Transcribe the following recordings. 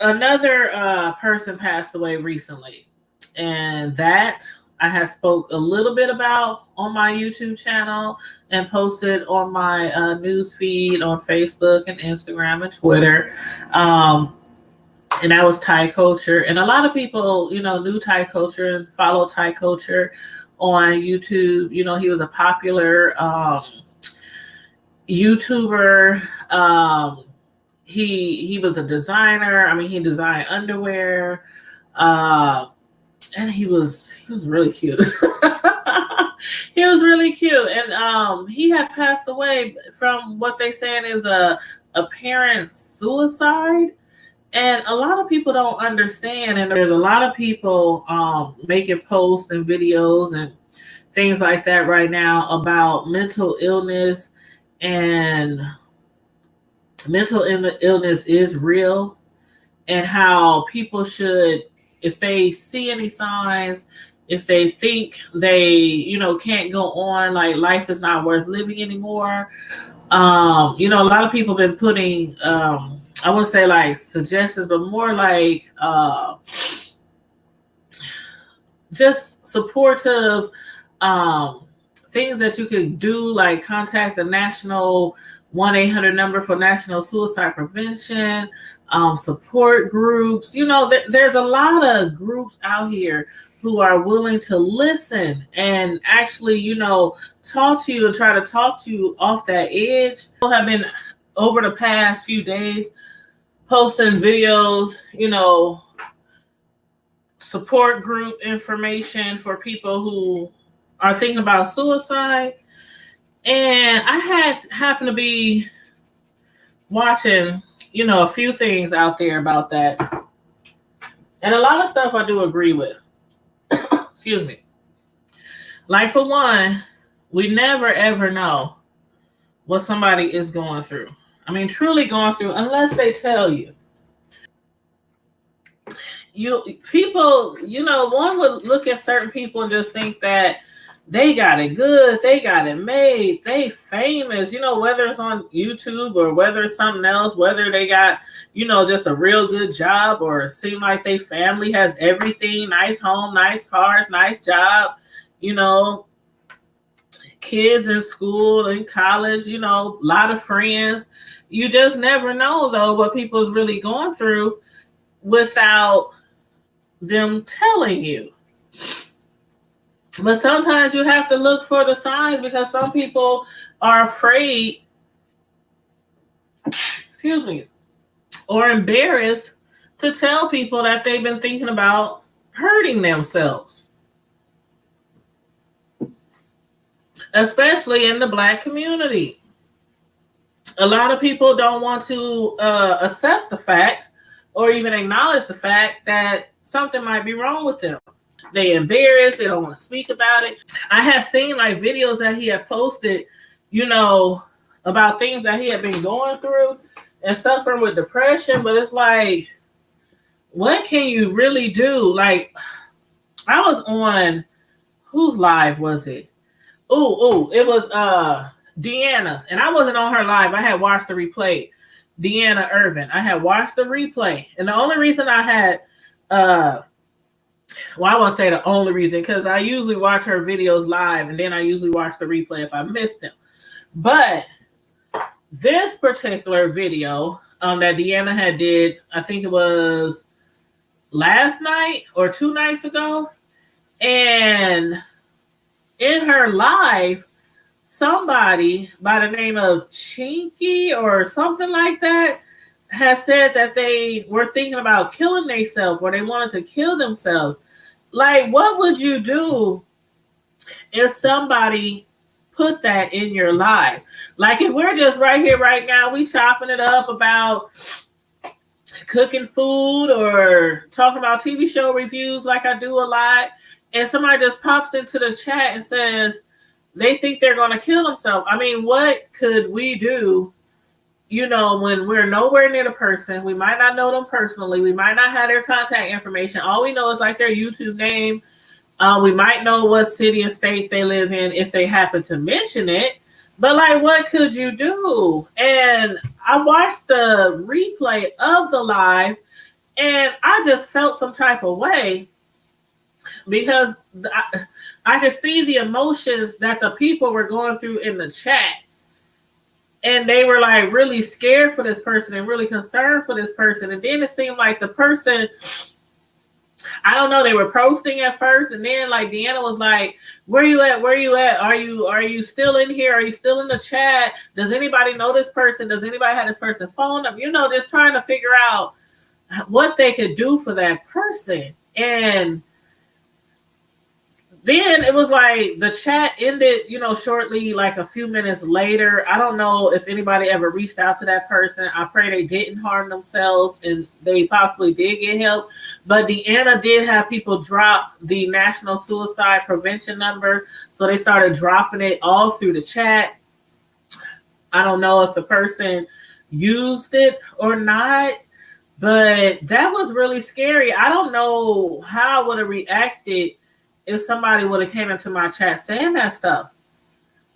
Another person passed away recently, and that I have spoke a little bit about on my YouTube channel and posted on my news feed on Facebook and Instagram and Twitter. Um, and that was Tai Culture. And a lot of people, knew Tai Culture and followed Tai Culture on YouTube. He was a popular YouTuber. He was a designer. I mean, he designed underwear. Uh, and he was really cute. He was really cute, and he had passed away from what they saying is a apparent suicide. And a lot of people don't understand, and there's a lot of people making posts and videos and things like that right now about mental illness, and mental illness is real, and how people should, if they see any signs, if they think they, can't go on, like life is not worth living anymore. A lot of people have been putting, I wouldn't say like suggestions, but more like just supportive things that you could do, like contact the national 1-800 number for national suicide prevention, support groups. There's a lot of groups out here who are willing to listen and actually, talk to you and try to talk to you off that edge. People have been over the past few days posting videos, support group information for people who are thinking about suicide. And I happened to be watching, a few things out there about that. And a lot of stuff I do agree with. Excuse me. Like, for one, we never ever know what somebody is going through. I mean, truly going through, unless they tell you. People, one would look at certain people and just think that they got it good, they got it made, they famous, whether it's on YouTube or whether it's something else, whether they got, just a real good job, or seem like they family has everything, nice home, nice cars, nice job, kids in school and college, a lot of friends. You just never know, though, what people's really going through without them telling you. But sometimes you have to look for the signs, because some people are afraid, excuse me, or embarrassed to tell people that they've been thinking about hurting themselves. Especially in the Black community. A lot of people don't want to accept the fact or even acknowledge the fact that something might be wrong with them. They embarrassed, they don't want to speak about it. I have seen like videos that he had posted, about things that he had been going through and suffering with depression. But it's like, what can you really do? Like, I was on, whose live was it? It was Deanna's, and I wasn't on her live. I had watched the replay. Deanna Irvin. I had watched the replay, and the only reason I had, I won't say the only reason, because I usually watch her videos live, and then I usually watch the replay if I missed them. But this particular video that Deanna had did, I think it was last night or 2 nights ago, and in her live, somebody by the name of Chinky or something like that has said that they were thinking about killing themselves, or they wanted to kill themselves. Like, what would you do if somebody put that in your life? Like, if we're just right here, right now, we chopping it up about cooking food or talking about TV show reviews like I do a lot, and somebody just pops into the chat and says they think they're going to kill themselves. I mean, what could we do, when we're nowhere near the person? We might not know them personally. We might not have their contact information. All we know is like their YouTube name. We might know what city and state they live in if they happen to mention it. But like, what could you do? And I watched the replay of the live, And I just felt some type of way because I could see the emotions that the people were going through in the chat. And they were like really scared for this person and really concerned for this person. And then it seemed like the person, I don't know, they were posting at first, and then like Deanna was like, "Where you at? Where you at? Are you still in here? Are you still in the chat? Does anybody know this person? Does anybody have this person phone up? You know, just trying to figure out what they could do for that person." And then it was like the chat ended, you know, shortly, like a few minutes later. I don't know if anybody ever reached out to that person. I pray they didn't harm themselves and they possibly did get help. But Deanna did have people drop the National Suicide Prevention number. So they started dropping it all through the chat. I don't know if the person used it or not, but that was really scary. I don't know how I would have reacted if somebody would have came into my chat saying that stuff.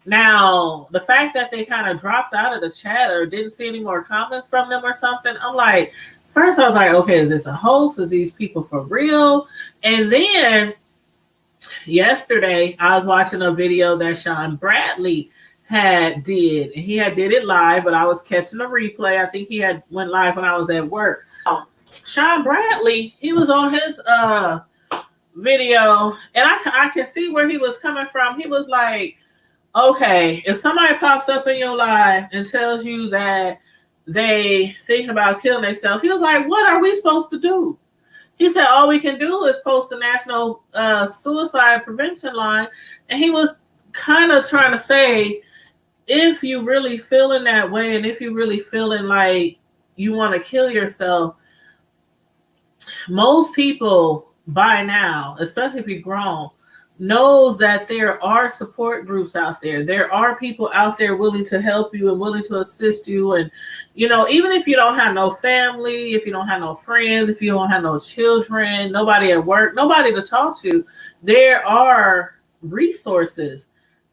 Now, the fact that they kind of dropped out of the chat or didn't see any more comments from them or something, I'm like, first I was like, okay, is this a hoax? Is these people for real? And then yesterday, I was watching a video that Sean Bradley had did. And he had did it live, but I was catching a replay. I think he had went live when I was at work. Sean Bradley, he was on his video, and I can see where he was coming from. He was like, okay, if somebody pops up in your life and tells you that they thinking about killing themselves, he was like, what are we supposed to do? He said, all we can do is post the National Suicide Prevention line. And he was kind of trying to say, if you really feeling that way, and if you really feeling like you want to kill yourself, most people by now, especially if you're grown, knows that there are support groups out there. There are people out there willing to help you and willing to assist you. And, you know, even if you don't have no family, if you don't have no friends, if you don't have no children, nobody at work, nobody to talk to, there are resources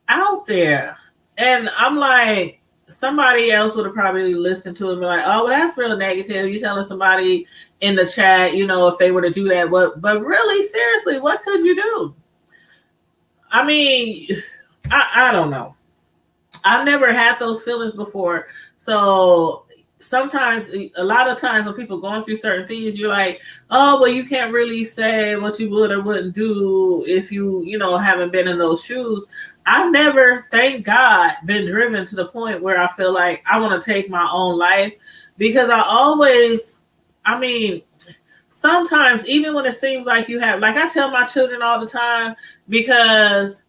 out there. And I'm like, somebody else would have probably listened to it and be like, oh, well, that's real negative. You're telling somebody in the chat, you know, if they were to do that, but really, seriously, what could you do? I mean, I don't know. I've never had those feelings before. So sometimes, a lot of times when people going through certain things, you're like, oh, well, you can't really say what you would or wouldn't do if you know, haven't been in those shoes. I've never, thank God, been driven to the point where I feel like I want to take my own life, because I always, I mean, sometimes even when it seems like you have, like I tell my children all the time, because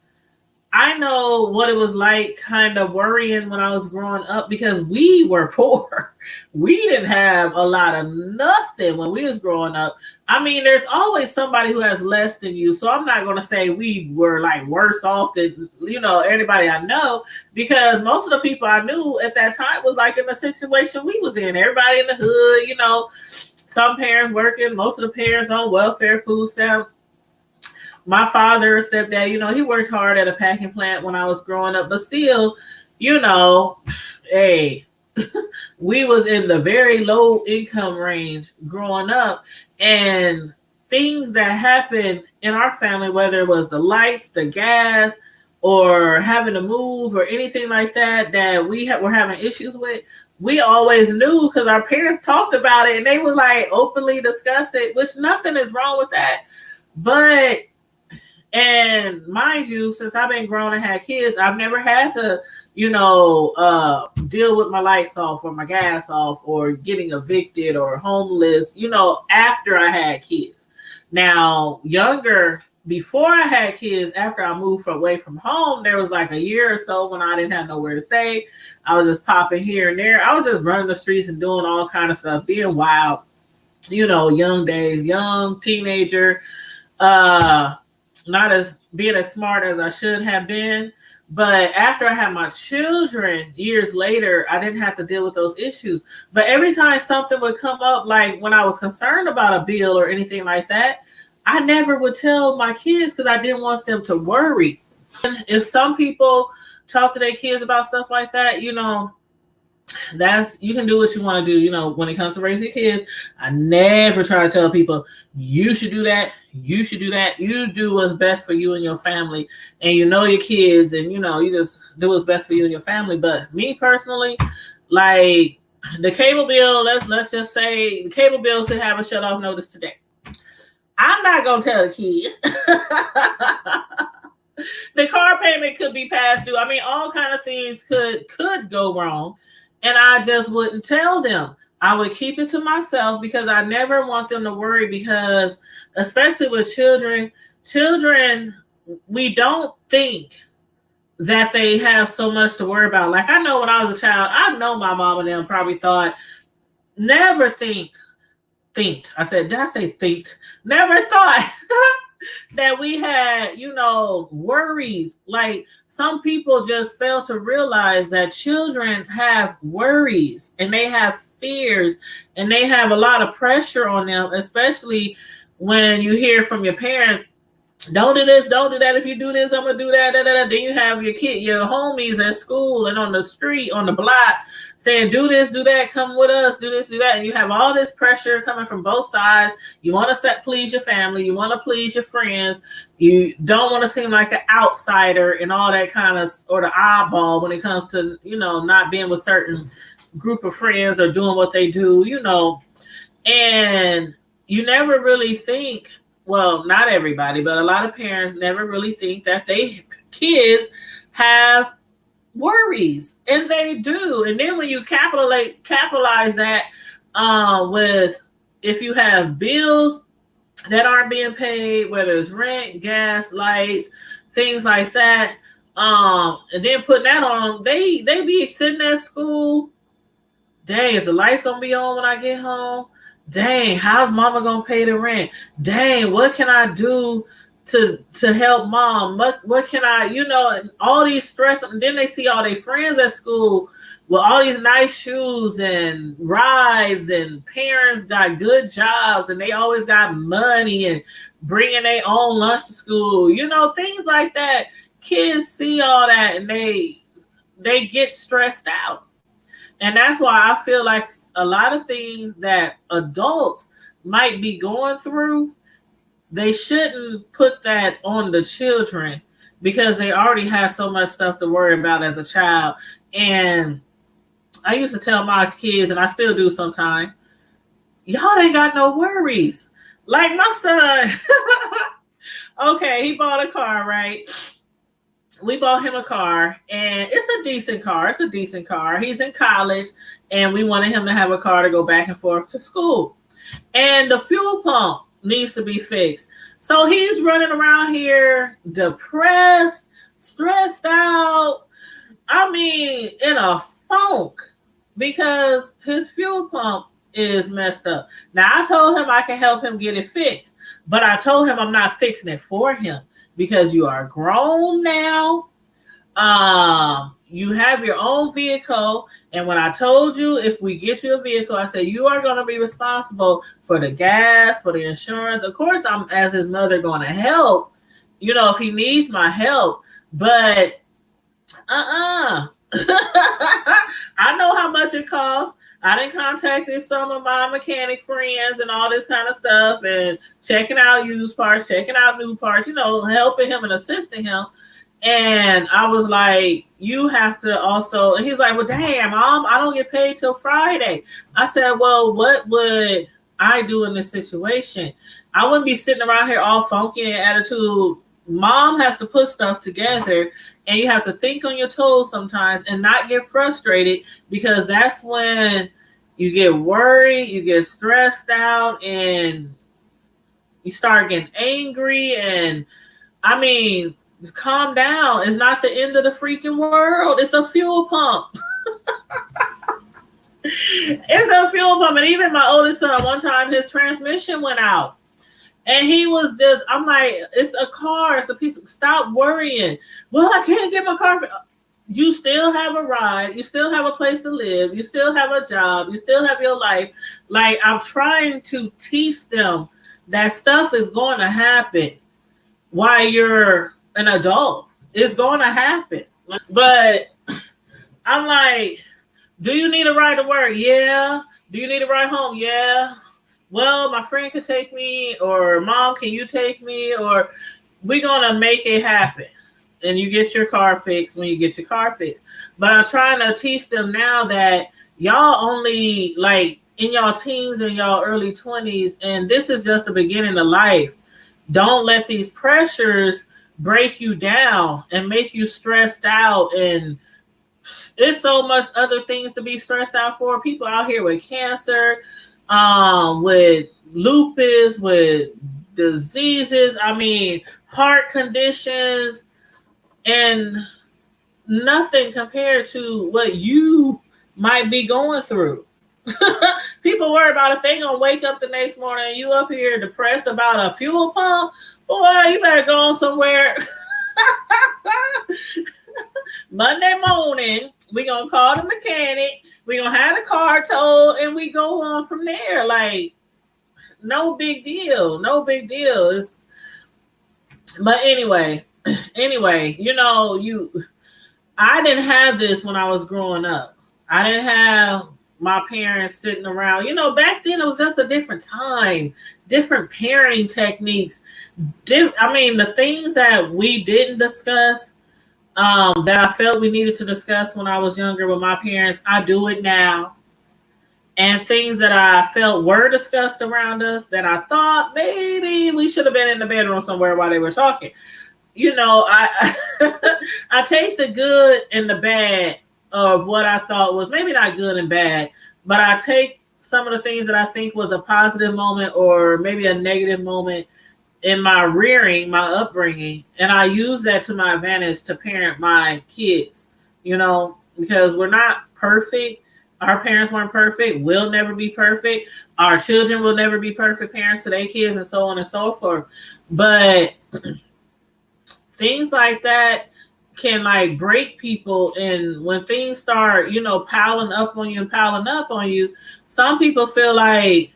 I know what it was like kind of worrying when I was growing up, because we were poor. We didn't have a lot of nothing when we was growing up. I mean, there's always somebody who has less than you. So I'm not going to say we were like worse off than, you know, anybody I know, because most of the people I knew at that time was like in the situation we was in. Everybody in the hood, you know, some parents working, most of the parents on welfare, food stamps. My father, stepdad, you know, he worked hard at a packing plant when I was growing up, but still, you know, hey, we was in the very low income range growing up, and things that happened in our family, whether it was the lights, the gas, or having to move or anything like that, that we were having issues with, we always knew because our parents talked about it and they would like openly discuss it, which nothing is wrong with that. But, and mind you, since I've been grown and had kids, I've never had to, you know, deal with my lights off or my gas off or getting evicted or homeless, you know, after I had kids. Now, younger, before I had kids, after I moved away from home, there was like a year or so when I didn't have nowhere to stay. I was just popping here and there. I was just running the streets and doing all kind of stuff, being wild, you know, young days, young teenager, not as being as smart as I should have been. But after I had my children years later, I didn't have to deal with those issues. But every time something would come up, like when I was concerned about a bill or anything like that, I never would tell my kids because I didn't want them to worry. And if some people talk to their kids about stuff like that, you know, That's, you can do what you want to do. When it comes to raising kids, I never try to tell people you should do that, you should do that. You do what's best for you and your family, and your kids, and you just do what's best for you and your family. But me personally, like the cable bill, let's just say the cable bill could have a shut off notice today. I'm not gonna tell the kids. The car payment could be past due. I mean, all kind of things could go wrong, and I just wouldn't tell them. I would keep it to myself because I never want them to worry, because especially with children, we don't think that they have so much to worry about. Like, I know when I was a child, I know my mom and them probably thought, never think. I said, did I say think? Never thought that we had, worries. Like, some people just fail to realize that children have worries and they have fears and they have a lot of pressure on them, especially when you hear from your parents, don't do this, don't do that. If you do this, I'm gonna do that. Then you have your homies at school and on the street, on the block, saying, do this, do that, come with us, do this, do that. And you have all this pressure coming from both sides. You want to please your family, you want to please your friends, you don't want to seem like an outsider and all that kind of, or the oddball when it comes to, not being with certain group of friends or doing what they do, and you never really think, well, not everybody, but a lot of parents never really think that they kids have worries, and they do. And then when you capitalize that with, if you have bills that aren't being paid, whether it's rent, gas, lights, things like that, and then putting that on, they be sitting at school. Dang, is the lights gonna be on when I get home? Dang, how's mama gonna pay the rent? Dang, what can I do to help mom? What can I, all these stress. And then they see all their friends at school with all these nice shoes and rides, and parents got good jobs and they always got money and bringing their own lunch to school, things like that. Kids see all that and they get stressed out. And that's why I feel like a lot of things that adults might be going through, they shouldn't put that on the children, because they already have so much stuff to worry about as a child. And I used to tell my kids, and I still do sometimes, y'all ain't got no worries. Like my son, okay, he bought a car, right? We bought him a car, and it's a decent car. He's in college, and we wanted him to have a car to go back and forth to school. And the fuel pump needs to be fixed. So he's running around here depressed, stressed out. I mean, in a funk, because his fuel pump is messed up. Now, I told him I can help him get it fixed, but I told him I'm not fixing it for him, because you are grown now. You have your own vehicle. And when I told you, if we get you a vehicle, I said, you are going to be responsible for the gas, for the insurance. Of course, I'm, as his mother, going to help, if he needs my help. But I know how much it costs. I done contacted some of my mechanic friends and all this kind of stuff, and checking out used parts, checking out new parts, helping him and assisting him. And I was like, you have to also, and he's like, well, damn, Mom, I don't get paid till Friday. I said, well, what would I do in this situation? I wouldn't be sitting around here all funky and attitude. Mom has to put stuff together, and you have to think on your toes sometimes and not get frustrated, because that's when you get worried, you get stressed out, and you start getting angry. And I mean, calm down. It's not the end of the freaking world. It's a fuel pump. It's a fuel pump. And even my oldest son, one time his transmission went out. And he was just, I'm like, it's a car. It's a piece of, stop worrying. Well, I can't get my car. You still have a ride. You still have a place to live. You still have a job. You still have your life. Like, I'm trying to teach them that stuff is going to happen while you're an adult. It's going to happen. But I'm like, Do you need a ride to work? Yeah. Do you need a ride home? Yeah. Well, my friend could take me, or mom, can you take me? Or we're gonna make it happen. And you get your car fixed when you get your car fixed. But I'm trying to teach them now that y'all only like in y'all teens and y'all early 20s, and this is just the beginning of life. Don't let these pressures break you down and make you stressed out. And there's so much other things to be stressed out for. People out here with cancer, with lupus, with diseases, I mean, heart conditions, and nothing compared to what you might be going through. People worry about if they gonna wake up the next morning and you up here depressed about a fuel pump. Boy, you better go on somewhere. Monday morning, we gonna call the mechanic. We gonna have the car towed, and we go on from there. Like, no big deal. No big deal. But anyway, I didn't have this when I was growing up. I didn't have my parents sitting around. Back then it was just a different time, different parenting techniques. The things that we didn't discuss, that I felt we needed to discuss when I was younger with my parents, I do it now. And things that I felt were discussed around us that I thought maybe we should have been in the bedroom somewhere while they were talking. I I take the good and the bad of what I thought was maybe not good and bad, but I take some of the things that I think was a positive moment or maybe a negative moment in my rearing, my upbringing, and I use that to my advantage to parent my kids, because we're not perfect. Our parents weren't perfect. We'll never be perfect. Our children will never be perfect parents to their kids, and so on and so forth. But things like that can like break people, and when things start, piling up on you, some people feel like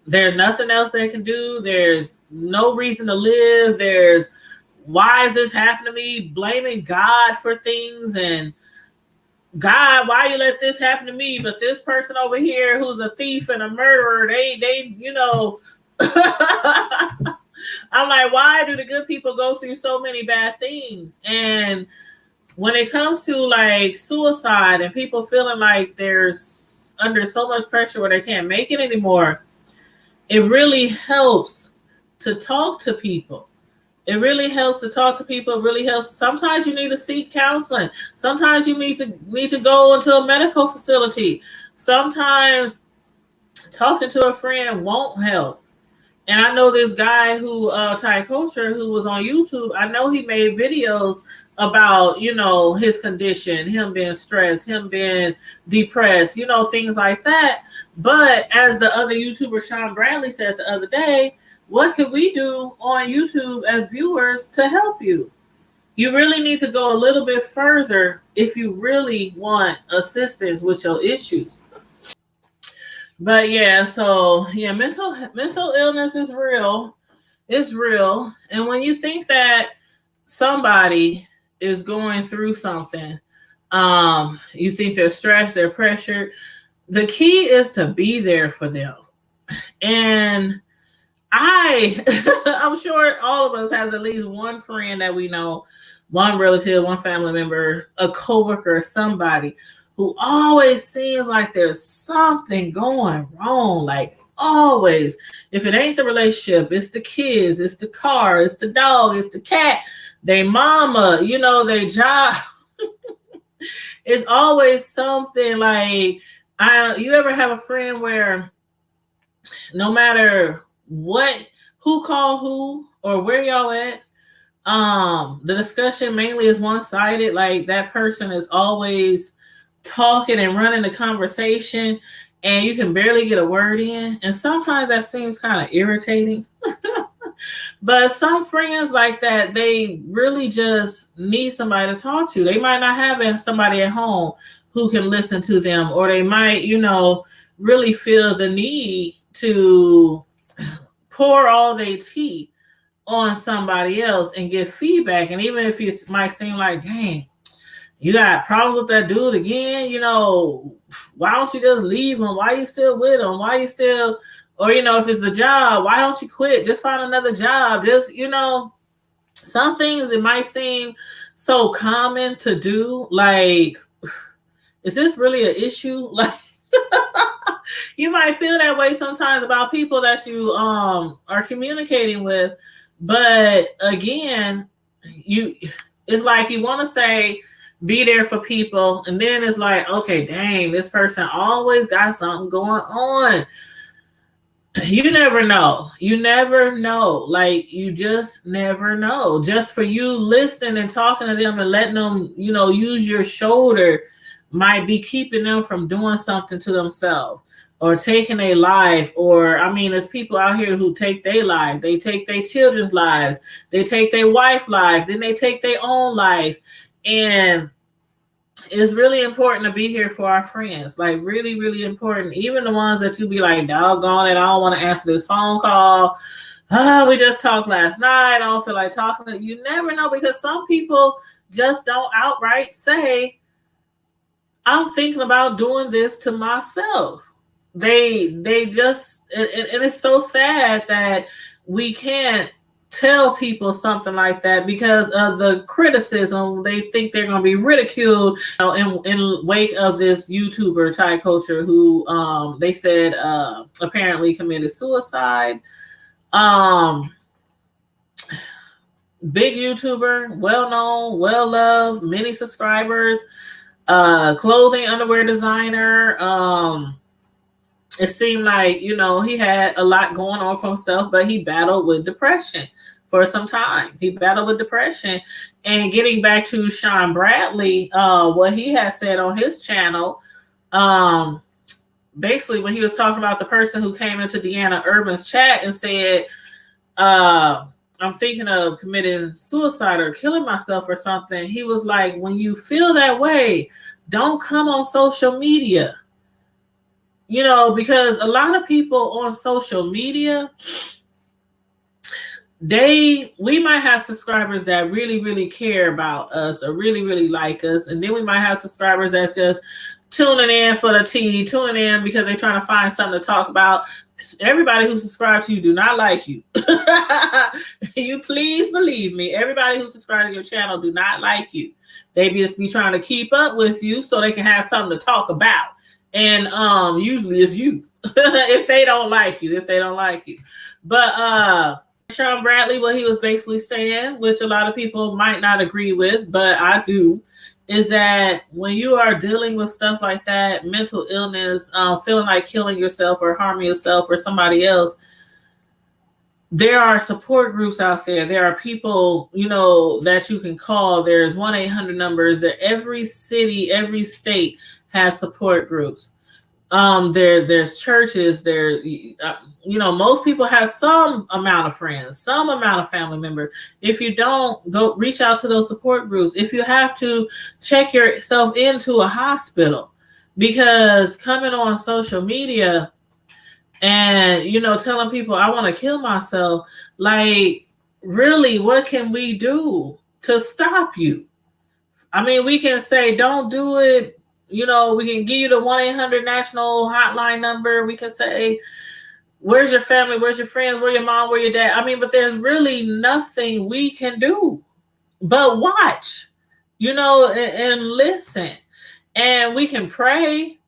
there's nothing else they can do. There's no reason to live. Why is this happening to me? Blaming God for things, and God, why you let this happen to me? But this person over here who's a thief and a murderer, they I'm like, why do the good people go through so many bad things? And when it comes to like suicide and people feeling like they're under so much pressure where they can't make it anymore, it really helps to talk to people. It really helps to talk to people. It really helps. Sometimes you need to seek counseling. Sometimes you need to go into a medical facility. Sometimes talking to a friend won't help. And I know this guy who, Tai Couture, who was on YouTube, I know he made videos about, his condition, him being stressed, him being depressed, things like that. But as the other YouTuber, Sean Bradley, said the other day, what can we do on YouTube as viewers to help you? You really need to go a little bit further if you really want assistance with your issues. But mental illness is real. It's real. And when you think that somebody is going through something, you think they're stressed, they're pressured, the key is to be there for them. And I'm sure all of us has at least one friend that we know, one relative, one family member, a coworker, somebody who always seems like there's something going wrong. Like always, if it ain't the relationship, it's the kids, it's the car, it's the dog, it's the cat, they mama, they job. It's always something. Like, you ever have a friend where no matter who called who or where y'all at, the discussion mainly is one-sided. Like, that person is always talking and running the conversation, and you can barely get a word in. And sometimes that seems kind of irritating. But some friends like that, they really just need somebody to talk to. They might not have somebody at home who can listen to them, or they might, really feel the need to pour all their tea on somebody else and get feedback. And even if it might seem like, dang, You got problems with that dude again, why don't you just leave him? Why you still with him? Why you still, or, if it's the job, why don't you quit? Just find another job. Just, some things it might seem so common to do. Like, is this really an issue? Like, you might feel that way sometimes about people that you are communicating with. But again, it's like you want to say be there for people, and then it's like, okay, dang, this person always got something going on. You never know. You never know. Like, you just never know. Just for you listening and talking to them and letting them, use your shoulder might be keeping them from doing something to themselves or taking a life. Or, I mean, there's people out here who take their life. They take their children's lives. They take their wife's life. Then they take their own life. And it's really important to be here for our friends. Like, really, really important. Even the ones that you be like, doggone it, I don't want to answer this phone call. We just talked last night. I don't feel like talking to you. Never know, because some people just don't outright say, I'm thinking about doing this to myself. They just, and it's so sad that we can't tell people something like that because of the criticism. They think they're going to be ridiculed, in wake of this YouTuber Tai Couture, who they said apparently committed suicide. Big YouTuber, well known, well loved, many subscribers, clothing, underwear designer. It seemed like, he had a lot going on for himself, but he battled with depression for some time. He battled with depression. And getting back to Sean Bradley, what he had said on his channel, basically when he was talking about the person who came into Deanna Irvin's chat and said, I'm thinking of committing suicide or killing myself or something. He was like, when you feel that way, don't come on social media. Because a lot of people on social media, we might have subscribers that really, really care about us or really, really like us. And then we might have subscribers that's just tuning in for the tea, tuning in because they're trying to find something to talk about. Everybody who subscribes to you do not like you. You please believe me. Everybody who subscribes to your channel do not like you. They just be trying to keep up with you so they can have something to talk about. And usually it's you if they don't like you. But Sean Bradley, what he was basically saying, which a lot of people might not agree with, but I do, is that when you are dealing with stuff like that, mental illness, feeling like killing yourself or harming yourself or somebody else, there are support groups out there. There are people, that you can call. There's 1-800 numbers. That every city, every state has support groups. There's churches. Most people have some amount of friends, some amount of family members. If you don't, go reach out to those support groups. If you have to, check yourself into a hospital, because coming on social media and, telling people I want to kill myself, like, really, what can we do to stop you? I mean, we can say, don't do it. We can give you the 1-800 national hotline number. We can say, where's your family? Where's your friends? Where's your mom? Where's your dad? I mean, but there's really nothing we can do but watch, and listen. And we can pray,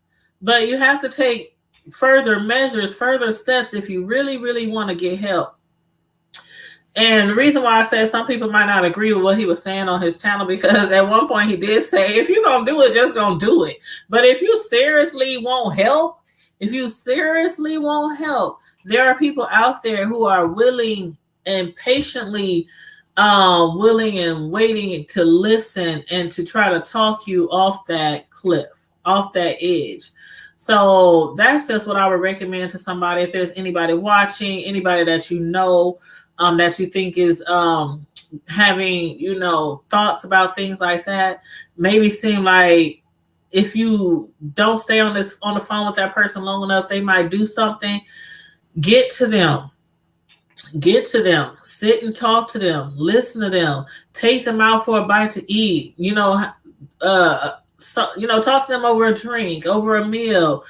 but you have to take further measures, further steps if you really, really want to get help. And the reason why I said some people might not agree with what he was saying on his channel, because at one point he did say, if you're going to do it, just going to do it. But if you seriously won't help, there are people out there who are willing and patiently willing and waiting to listen and to try to talk you off that cliff, off that edge. So that's just what I would recommend to somebody. If there's anybody watching, anybody that that you think is having, thoughts about things like that, maybe seem like if you don't stay on the phone with that person long enough, they might do something. Get to them, sit and talk to them, listen to them, take them out for a bite to eat, talk to them over a drink, over a meal,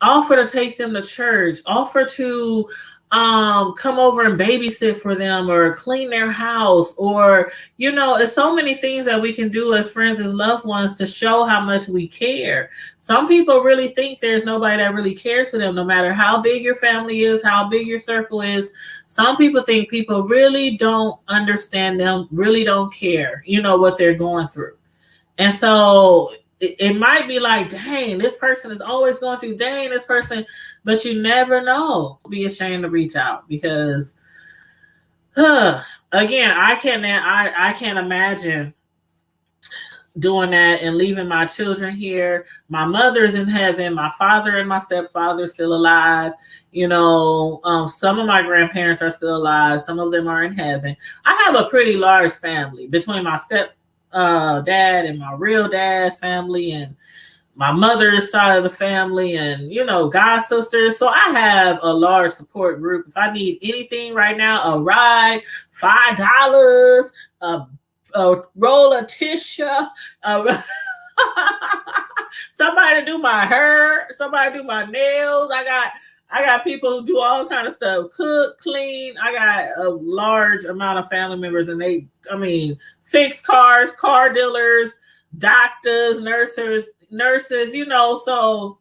offer to take them to church, offer to come over and babysit for them or clean their house, or it's so many things that we can do as friends, as loved ones, to show how much we care. Some people really think there's nobody that really cares for them, no matter how big your family is, how big your circle is. Some people think people really don't understand them, really don't care, what they're going through. And so it might be like, dang, this person is always going through, dang, this person, but you never know. Be ashamed to reach out, because, again, I can't imagine doing that and leaving my children here. My mother's in heaven. My father and my stepfather are still alive. Some of my grandparents are still alive. Some of them are in heaven. I have a pretty large family between my dad and my real dad's family and my mother's side of the family, and god sisters. So I have a large support group. If I need anything right now, a ride, $5, a roll of tissue, somebody to do my hair, somebody to do my nails. I got people who do all kind of stuff, cook, clean. I got a large amount of family members, and fix cars, car dealers, doctors, nurses, so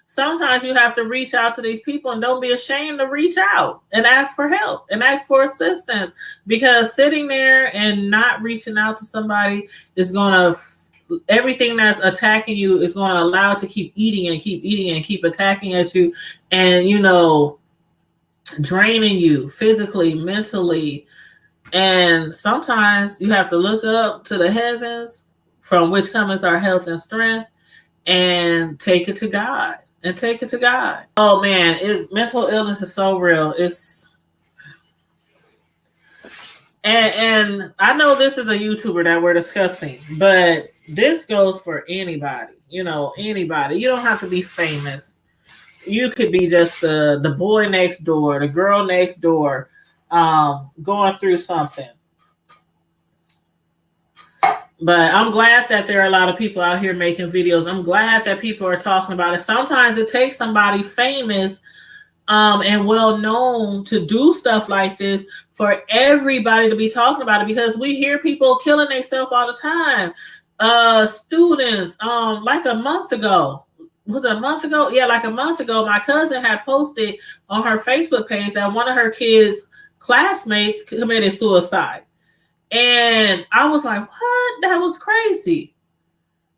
sometimes you have to reach out to these people, and don't be ashamed to reach out and ask for help and ask for assistance, because sitting there and not reaching out to somebody is going to, everything that's attacking you is going to allow it to keep eating and keep attacking at you, and draining you physically, mentally. And sometimes you have to look up to the heavens, from which comes our health and strength, and take it to God. Oh man, mental illness is so real. And I know this is a YouTuber that we're discussing, but this goes for anybody. Anybody. You don't have to be famous. You could be just the boy next door, the girl next door, going through something. But I'm glad that there are a lot of people out here making videos. I'm glad that people are talking about it. Sometimes it takes somebody famous and well known to do stuff like this for everybody to be talking about it, because we hear people killing themselves all the time. Students, like a month ago. Was it a month ago? Yeah, like a month ago, my cousin had posted on her Facebook page that one of her kids' classmates committed suicide. And I was like, what? That was crazy.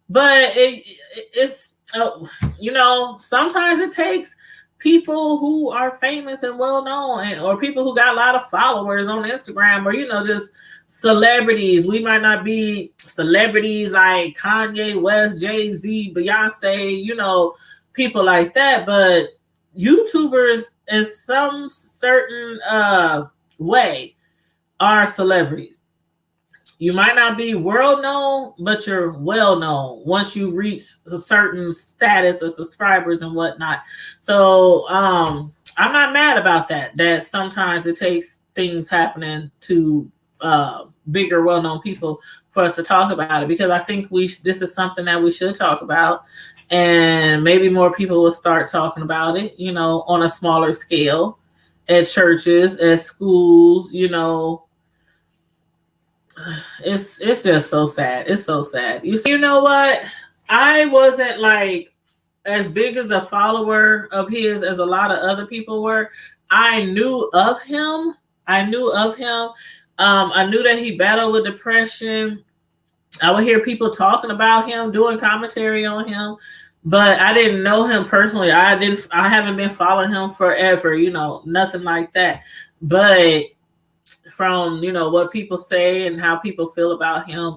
But it's, sometimes it takes people who are famous and well known, or people who got a lot of followers on Instagram, or, just celebrities. We might not be celebrities like Kanye West, Jay-Z, Beyonce, people like that. But YouTubers in some certain way are celebrities. You might not be world known, but you're well known once you reach a certain status of subscribers and whatnot. So I'm not mad about that. That sometimes it takes things happening to bigger, well-known people for us to talk about it, because I think this is something that we should talk about, and maybe more people will start talking about it, on a smaller scale, at churches, at schools, It's just so sad. It's so sad. You know what? I wasn't like as big as a follower of his as a lot of other people were. I knew of him. I knew that he battled with depression. I would hear people talking about him, doing commentary on him, but I didn't know him personally. I haven't been following him forever, nothing like that. But from what people say and how people feel about him,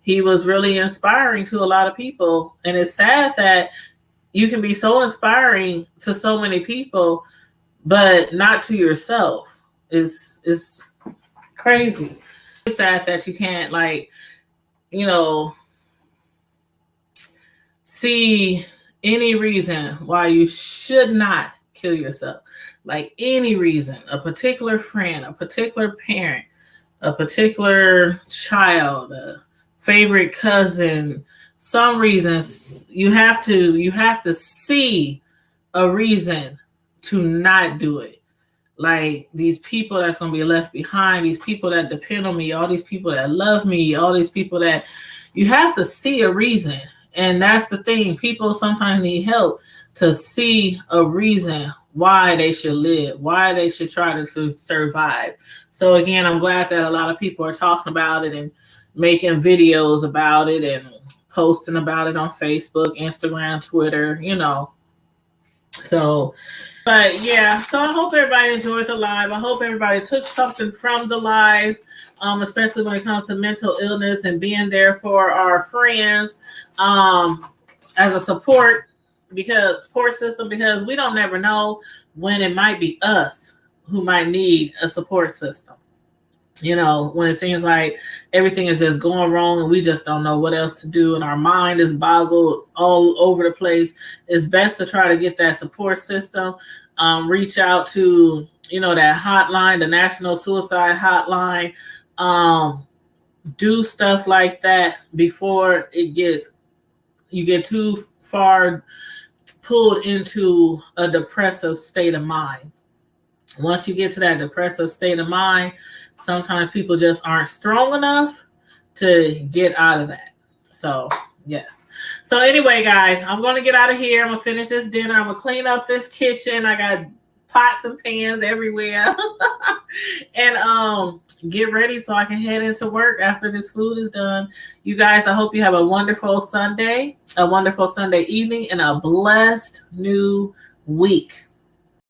he was really inspiring to a lot of people. And it's sad that you can be so inspiring to so many people, but not to yourself. It's crazy. It's sad that you can't see any reason why you should not kill yourself. Like any reason, a particular friend, a particular parent, a particular child, a favorite cousin, some reasons you have to see a reason to not do it. Like these people that's going to be left behind, these people that depend on me, all these people that love me, all these people that you have to see a reason. And that's the thing. People sometimes need help to see a reason why they should live, why they should try to survive. So again, I'm glad that a lot of people are talking about it and making videos about it and posting about it on Facebook, Instagram, Twitter, you know. So, but yeah, so I hope everybody enjoyed the live. I hope everybody took something from the live, especially when it comes to mental illness and being there for our friends as a support system, because we don't never know when it might be us who might need a support system. You know, when it seems like everything is just going wrong and we just don't know what else to do and our mind is boggled all over the place, it's best to try to get that support system. Reach out to, you know, that hotline, the National Suicide Hotline. Do stuff like that before you get too far pulled into a depressive state of mind. Once you get to that depressive state of mind, sometimes people just aren't strong enough to get out of that. So, yes. So anyway, guys, I'm going to get out of here. I'm going to finish this dinner. I'm going to clean up this kitchen. I got pots and pans everywhere. And get ready so I can head into work after this food is done. You guys, I hope you have a wonderful Sunday, a wonderful Sunday evening, and a blessed new week.